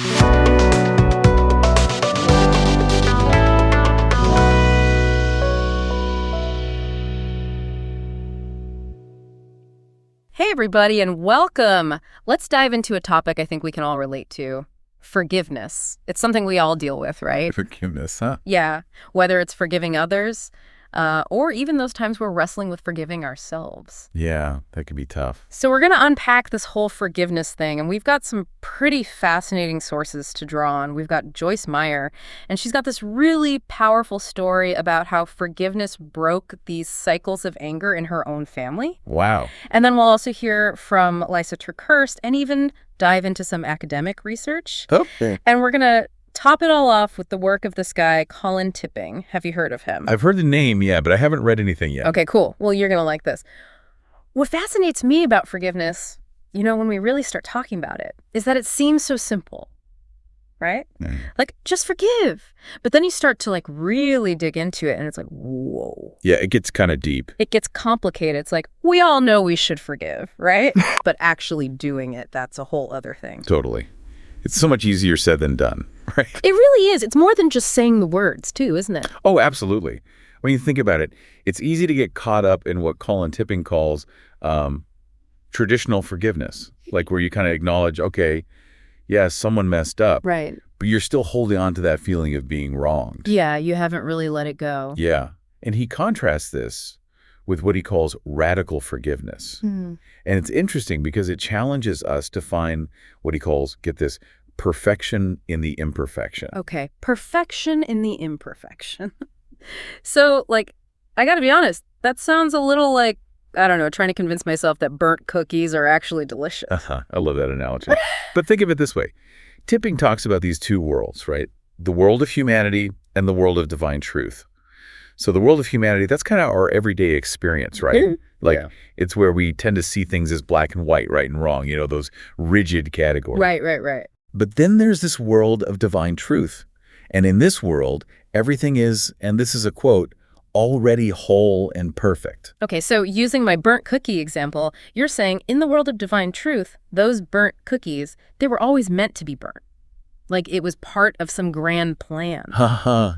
Hey, everybody, and welcome. Let's dive into a topic I think we can all relate to. Forgiveness. It's something we all deal with, right? Forgiveness, huh? Yeah, whether it's forgiving others, or even those times we're wrestling with forgiving ourselves. Yeah, that can be tough. So we're going to unpack this whole forgiveness thing, and we've got some pretty fascinating sources to draw on. We've got Joyce Meyer, and she's got this really powerful story about how forgiveness broke these cycles of anger in her own family. Wow. And then we'll also hear from Lysa TerKeurst and even dive into some academic research. Okay. And we're going to top it all off with the work of this guy, Colin Tipping. Have you heard of him? I've heard the name, yeah, but I haven't read anything yet. Okay, cool. Well, you're going to like this. What fascinates me about forgiveness, when we really start talking about it, is that it seems so simple, right? Like, just forgive. But then you start to, really dig into it, and it's like, whoa. Yeah, it gets kind of deep. It gets complicated. It's like, we all know we should forgive, right? But actually doing it, that's a whole other thing. Totally. It's so much easier said than done, right? It really is. It's more than just saying the words, too, isn't it? Oh, absolutely. When you think about it, it's easy to get caught up in what Colin Tipping calls traditional forgiveness, like where you kind of acknowledge, okay, yeah, someone messed up. Right. But you're still holding on to that feeling of being wronged. Yeah, you haven't really let it go. Yeah. And he contrasts this with what he calls radical forgiveness. And it's interesting because it challenges us to find what he calls, get this, perfection in the imperfection. Okay, perfection in the imperfection. So, I gotta be honest, that sounds a little like, I don't know, trying to convince myself that burnt cookies are actually delicious. I love that analogy. But think of it this way. Tipping talks about these two worlds, right? The world of humanity and the world of divine truth. So the world of humanity, that's kind of our everyday experience, right? It's where we tend to see things as black and white, right and wrong, those rigid categories. Right. But then there's this world of divine truth. And in this world, everything is, and this is a quote, already whole and perfect. Okay, so using my burnt cookie example, you're saying in the world of divine truth, those burnt cookies, they were always meant to be burnt. Like it was part of some grand plan.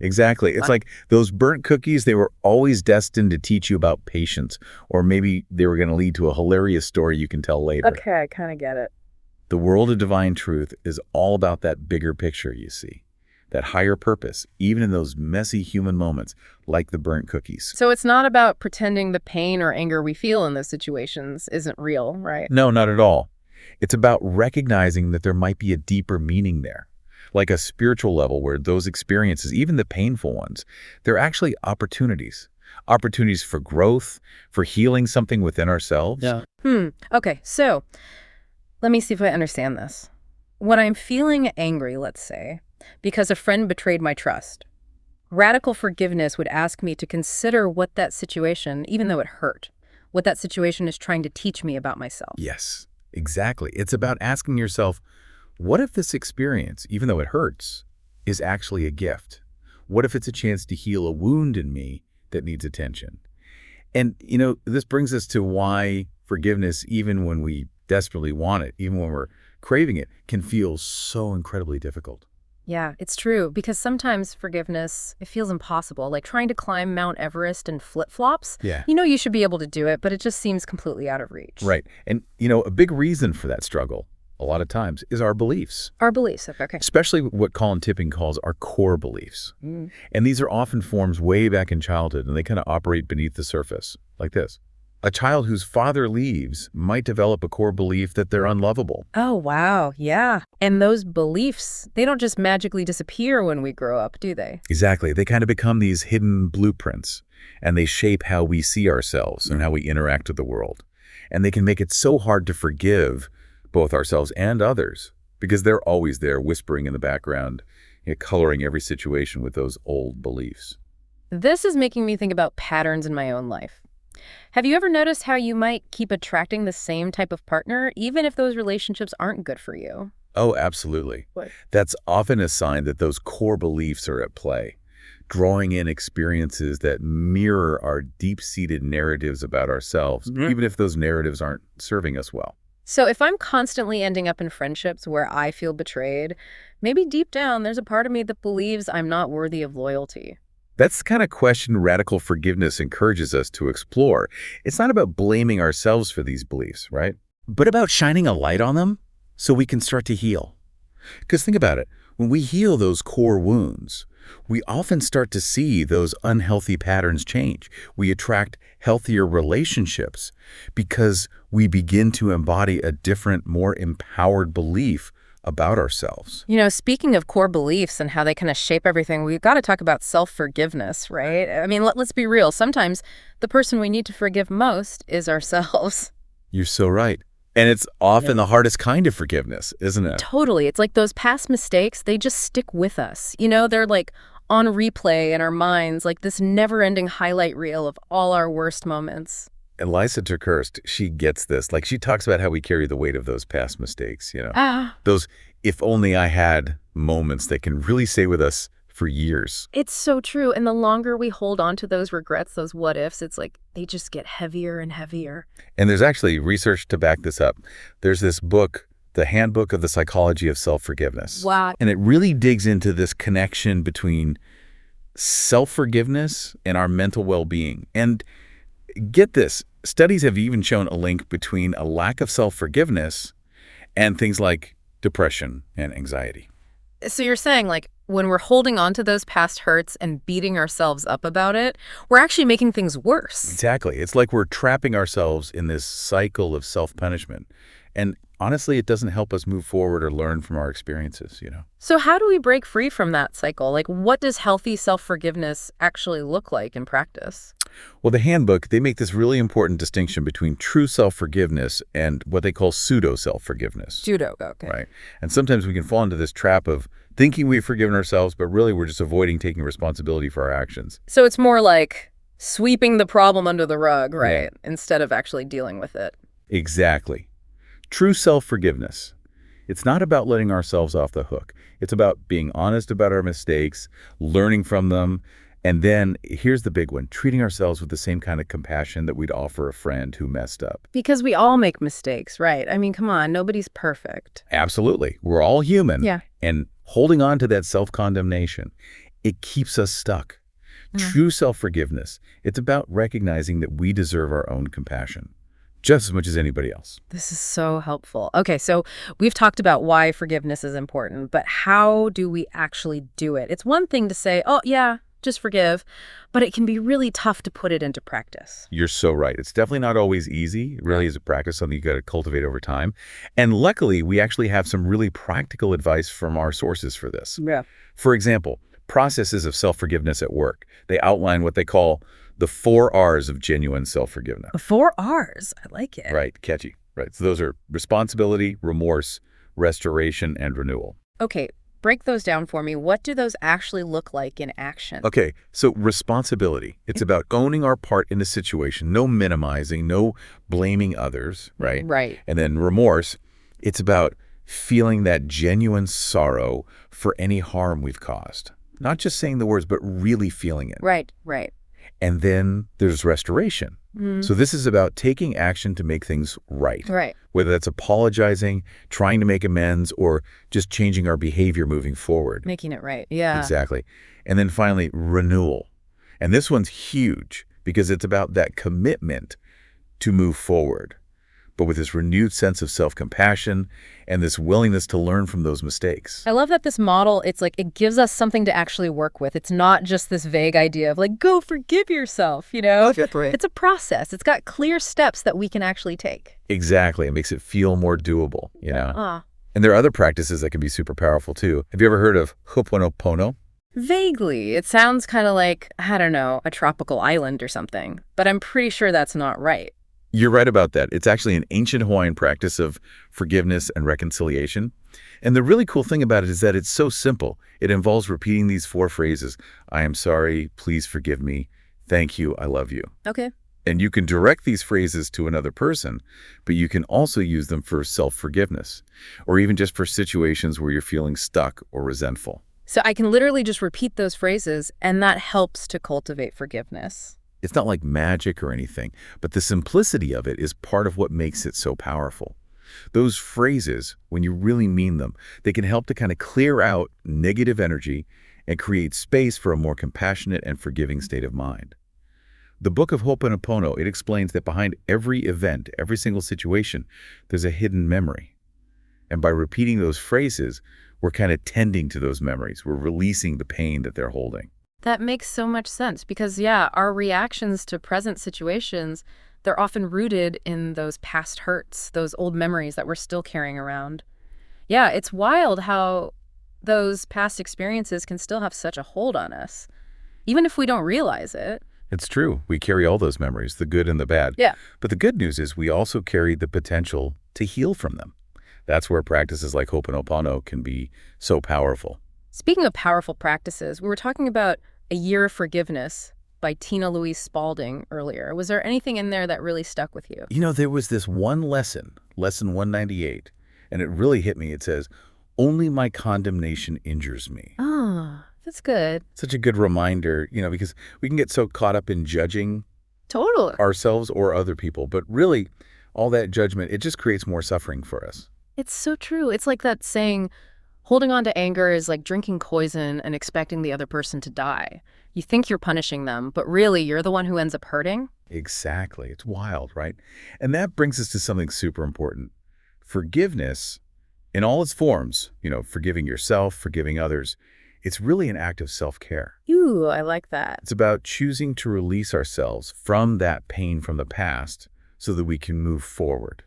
Exactly. It's like those burnt cookies, they were always destined to teach you about patience, or maybe they were going to lead to a hilarious story you can tell later. Okay, I kind of get it. The world of divine truth is all about that bigger picture, you see, that higher purpose, even in those messy human moments, like the burnt cookies. So it's not about pretending the pain or anger we feel in those situations isn't real, right? No, not at all. It's about recognizing that there might be a deeper meaning there. Like a spiritual level where those experiences, even the painful ones, they're actually opportunities. Opportunities for growth, for healing something within ourselves. Yeah. Okay, so let me see if I understand this. When I'm feeling angry, let's say, because a friend betrayed my trust, radical forgiveness would ask me to consider what that situation, even though it hurt, what that situation is trying to teach me about myself. Yes, exactly. It's about asking yourself, what if this experience, even though it hurts, is actually a gift? What if it's a chance to heal a wound in me that needs attention? And, this brings us to why forgiveness, even when we desperately want it, even when we're craving it, can feel so incredibly difficult. Yeah, it's true, because sometimes forgiveness, it feels impossible, like trying to climb Mount Everest in flip-flops. Yeah. You should be able to do it, but it just seems completely out of reach. Right. And, a big reason for that struggle, a lot of times, is our beliefs. Our beliefs, okay. Especially what Colin Tipping calls our core beliefs. And these are often forms way back in childhood, and they kind of operate beneath the surface, like this. A child whose father leaves might develop a core belief that they're unlovable. Oh, wow. Yeah. And those beliefs, they don't just magically disappear when we grow up, do they? Exactly. They kind of become these hidden blueprints, and they shape how we see ourselves and how we interact with the world. And they can make it so hard to forgive both ourselves and others because they're always there whispering in the background, coloring every situation with those old beliefs. This is making me think about patterns in my own life. Have you ever noticed how you might keep attracting the same type of partner, even if those relationships aren't good for you? Oh, absolutely. What? That's often a sign that those core beliefs are at play, drawing in experiences that mirror our deep-seated narratives about ourselves, even if those narratives aren't serving us well. So if I'm constantly ending up in friendships where I feel betrayed, maybe deep down there's a part of me that believes I'm not worthy of loyalty. That's the kind of question radical forgiveness encourages us to explore. It's not about blaming ourselves for these beliefs, right? But about shining a light on them so we can start to heal. Because think about it, when we heal those core wounds, we often start to see those unhealthy patterns change. We attract healthier relationships because we begin to embody a different, more empowered belief about ourselves. Speaking of core beliefs and how they kind of shape everything, we've got to talk about self-forgiveness, right? I mean, let's be real. Sometimes the person we need to forgive most is ourselves. You're so right. And it's often the hardest kind of forgiveness, isn't it? Totally. It's like those past mistakes, they just stick with us. They're like on replay in our minds, like this never-ending highlight reel of all our worst moments. And Lysa TerKeurst, she gets this. Like, she talks about how we carry the weight of those past mistakes. Ah, Those if only I had moments that can really stay with us for years. it's so true. And the longer we hold on to those regrets, those what ifs, it's like they just get heavier and heavier. And there's actually research to back this up. There's this book, The Handbook of the Psychology of Self-Forgiveness. Wow. And it really digs into this connection between self-forgiveness and our mental well-being. And get this, studies have even shown a link between a lack of self-forgiveness and things like depression and anxiety. So you're saying, like, when we're holding on to those past hurts and beating ourselves up about it, we're actually making things worse. Exactly. It's like we're trapping ourselves in this cycle of self-punishment. And honestly, it doesn't help us move forward or learn from our experiences. So how do we break free from that cycle? Like, what does healthy self-forgiveness actually look like in practice? Well, the handbook, they make this really important distinction between true self-forgiveness and what they call pseudo-self-forgiveness. Judo, okay. Right. And sometimes we can fall into this trap of thinking we've forgiven ourselves, but really we're just avoiding taking responsibility for our actions. So it's more like sweeping the problem under the rug, right? Instead of actually dealing with it. Exactly. True self-forgiveness. It's not about letting ourselves off the hook. It's about being honest about our mistakes, learning from them, and then, here's the big one, treating ourselves with the same kind of compassion that we'd offer a friend who messed up. Because we all make mistakes, right? I mean, come on, nobody's perfect. Absolutely. We're all human. Yeah. And holding on to that self-condemnation, it keeps us stuck. True self-forgiveness, it's about recognizing that we deserve our own compassion just as much as anybody else. This is so helpful. Okay, so we've talked about why forgiveness is important, but how do we actually do it? It's one thing to say, oh, yeah, just forgive, but it can be really tough to put it into practice. You're so right. It's definitely not always easy. It really is a practice, something you got to cultivate over time. And luckily, we actually have some really practical advice from our sources for this. Yeah. For example, processes of self-forgiveness at work. They outline what they call the 4 R's of genuine self-forgiveness. 4 R's. I like it. Right, catchy. Right. So those are responsibility, remorse, restoration, and renewal. Okay, break those down for me. What do those actually look like in action? Okay, so responsibility. It's about owning our part in the situation, no minimizing, no blaming others, right? Right. And then remorse, it's about feeling that genuine sorrow for any harm we've caused. Not just saying the words, but really feeling it. Right, right. And then there's restoration. So this is about taking action to make things right. Right. Whether that's apologizing, trying to make amends, or just changing our behavior moving forward. Making it right. Yeah. Exactly. And then finally, renewal. And this one's huge because it's about that commitment to move forward, but with this renewed sense of self-compassion and this willingness to learn from those mistakes. I love that this model, it's like it gives us something to actually work with. It's not just this vague idea of like, go forgive yourself, It's a process. It's got clear steps that we can actually take. Exactly. It makes it feel more doable. Ah. And there are other practices that can be super powerful too. Have you ever heard of Ho'oponopono? Vaguely. It sounds kind of like, I don't know, a tropical island or something. But I'm pretty sure that's not right. You're right about that. It's actually an ancient Hawaiian practice of forgiveness and reconciliation. And the really cool thing about it is that it's so simple. It involves repeating these 4 phrases. I am sorry, please forgive me, thank you, I love you. Okay. And you can direct these phrases to another person, but you can also use them for self-forgiveness, or even just for situations where you're feeling stuck or resentful. So I can literally just repeat those phrases, and that helps to cultivate forgiveness. It's not like magic or anything, but the simplicity of it is part of what makes it so powerful. Those phrases, when you really mean them, they can help to kind of clear out negative energy and create space for a more compassionate and forgiving state of mind. The book of Ho'oponopono, it explains that behind every event, every single situation, there's a hidden memory. And by repeating those phrases, we're kind of tending to those memories. We're releasing the pain that they're holding. That makes so much sense because, yeah, our reactions to present situations, they're often rooted in those past hurts, those old memories that we're still carrying around. Yeah, it's wild how those past experiences can still have such a hold on us, even if we don't realize it. It's true. We carry all those memories, the good and the bad. Yeah. But the good news is we also carry the potential to heal from them. That's where practices like Ho'oponopono can be so powerful. Speaking of powerful practices, we were talking about A Year of Forgiveness by Tina Louise Spalding earlier. Was there anything in there that really stuck with you? You know, there was this one lesson, lesson 198, and it really hit me. It says, "Only my condemnation injures me." Oh, that's good. Such a good reminder, because we can get so caught up in judging Totally. ourselves or other people, but really all that judgment, it just creates more suffering for us. It's so true. It's like that saying, holding on to anger is like drinking poison and expecting the other person to die. You think you're punishing them, but really you're the one who ends up hurting. Exactly. It's wild, right? And that brings us to something super important. Forgiveness, in all its forms, forgiving yourself, forgiving others, it's really an act of self-care. Ooh, I like that. It's about choosing to release ourselves from that pain from the past so that we can move forward,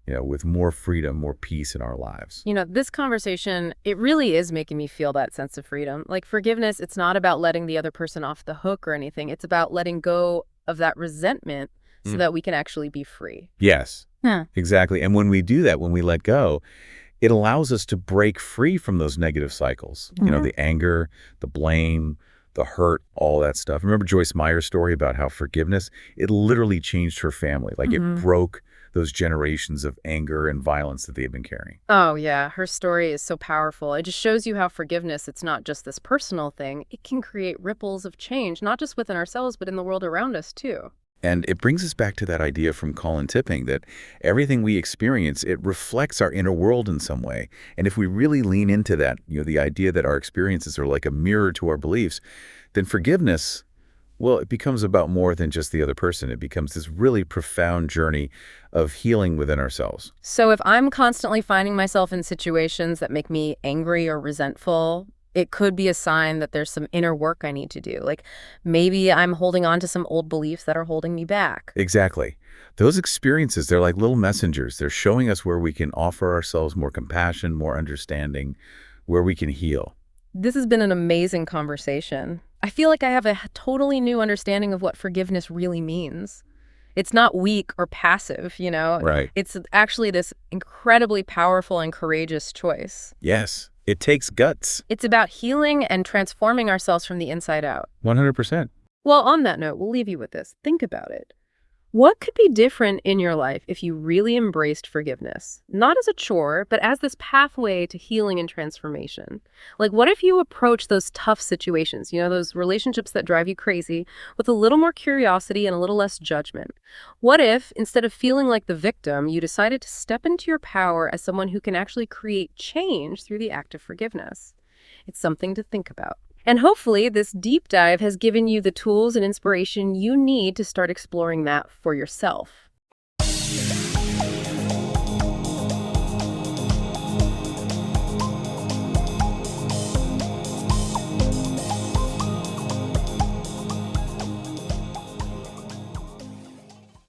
with more freedom, more peace in our lives. This conversation, it really is making me feel that sense of freedom. Like forgiveness, it's not about letting the other person off the hook or anything. It's about letting go of that resentment so that we can actually be free. Yes, Yeah. exactly. And when we do that, when we let go, it allows us to break free from those negative cycles. The anger, the blame, the hurt, all that stuff. Remember Joyce Meyer's story about how forgiveness, it literally changed her family. Like it broke those generations of anger and violence that they had been carrying. Oh, yeah. Her story is so powerful. It just shows you how forgiveness, it's not just this personal thing. It can create ripples of change, not just within ourselves, but in the world around us, too. And it brings us back to that idea from Colin Tipping that everything we experience, it reflects our inner world in some way. And if we really lean into that, the idea that our experiences are like a mirror to our beliefs, then forgiveness, well, it becomes about more than just the other person. It becomes this really profound journey of healing within ourselves. So if I'm constantly finding myself in situations that make me angry or resentful, it could be a sign that there's some inner work I need to do. Like maybe I'm holding on to some old beliefs that are holding me back. Exactly. Those experiences, they're like little messengers. They're showing us where we can offer ourselves more compassion, more understanding, where we can heal. This has been an amazing conversation. I feel like I have a totally new understanding of what forgiveness really means. It's not weak or passive, Right. It's actually this incredibly powerful and courageous choice. Yes. It takes guts. It's about healing and transforming ourselves from the inside out. 100%. Well, on that note, we'll leave you with this. Think about it. What could be different in your life if you really embraced forgiveness? Not as a chore, but as this pathway to healing and transformation. Like, what if you approach those tough situations, those relationships that drive you crazy, with a little more curiosity and a little less judgment? What if, instead of feeling like the victim, you decided to step into your power as someone who can actually create change through the act of forgiveness? It's something to think about. And hopefully this deep dive has given you the tools and inspiration you need to start exploring that for yourself.